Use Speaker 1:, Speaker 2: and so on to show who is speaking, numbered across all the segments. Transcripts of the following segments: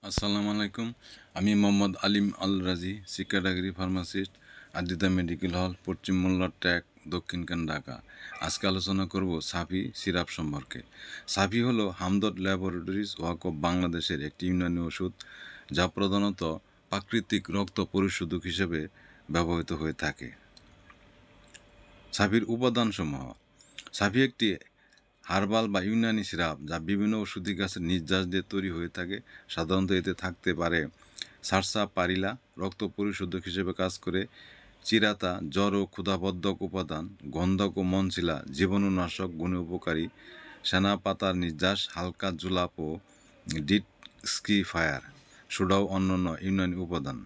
Speaker 1: আসসালামু আলাইকুম। আমি মোহাম্মদ আলিম আল রাজি, শিক্ষাডাগরি ফার্মাসিস্ট, আদিতা মেডিকেল হল, পশ্চিম মোল্লার ট্যাক, দক্ষিণখান, ঢাকা। আজকে আলোচনা করব সাফি সিরাপ সম্পর্কে। সাফি হলো হামদর্দ ল্যাবরেটরিজ ওয়াকফ বাংলাদেশের একটি ইউনানি ওষুধ, যা প্রধানত প্রাকৃতিক রক্ত পরিশোধক হিসেবে ব্যবহৃত হয়ে থাকে। সাফির উপাদানসমূহ: সাফি একটি হার্বাল বা ইউনানি সিরাপ যা বিভিন্ন ওষুধি গাছের নির্যাস দিয়ে তৈরি হয়ে থাকে। সাধারণত এতে থাকতে পারে সারসাপারিলা, রক্ত পরিশোধক হিসেবে কাজ করে; চিরাতা, জ্বর ও ক্ষুধাবর্ধক উপাদান; গন্ধক ও মনচিলা, জীবাণুনাশক গুণে উপকারী; সেনা পাতার নির্যাস, হালকা জুলাপ ও ডিটক্সিফায়ার; সোডা ও অন্যান্য ইউনানি উপাদান।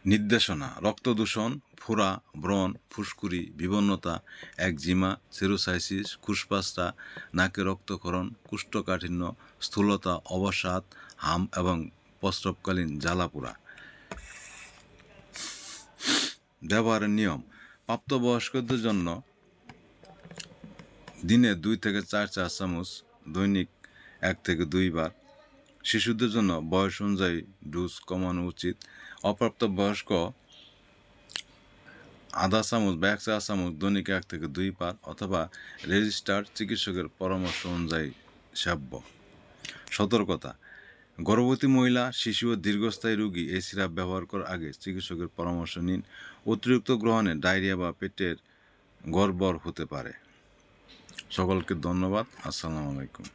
Speaker 1: নির্দেশনা: রক্তদূষণ, ফোড়া, ব্রণ, ফুসকুড়ি, বিবর্ণতা, একজিমা, সেরোসাইটিস, খুসপাসটা, নাকে রক্তক্ষরণ, কোষ্ঠকাঠিন্য, স্থূলতা, অবসাদ, হাম এবং প্রস্রাবকালীন জ্বালাপোড়া। ব্যবহারের নিয়ম: প্রাপ্তবয়স্কদের জন্য দিনে 2 থেকে 4 চা চামচ, দৈনিক 1 থেকে 2 বার। শিশুদের জন্য বয়স অনুযায়ী ডোজ কমানো উচিত। অপ্রাপ্তবয়স্ক আধা চামচ বা 1 চা চামচ, দৈনিক 1 থেকে 2 বার অথবা রেজিস্টার্ড চিকিৎসকের পরামর্শ অনুযায়ী সেব্য। সতর্কতা: গর্ভবতী মহিলা, শিশু ও দীর্ঘস্থায়ী রোগী এই সিরাপ ব্যবহার করার আগে চিকিৎসকের পরামর্শ নিন। অতিরিক্ত গ্রহণে ডায়রিয়া বা পেটের গড়বড় হতে পারে। সকলকে ধন্যবাদ। আসসালামু আলাইকুম।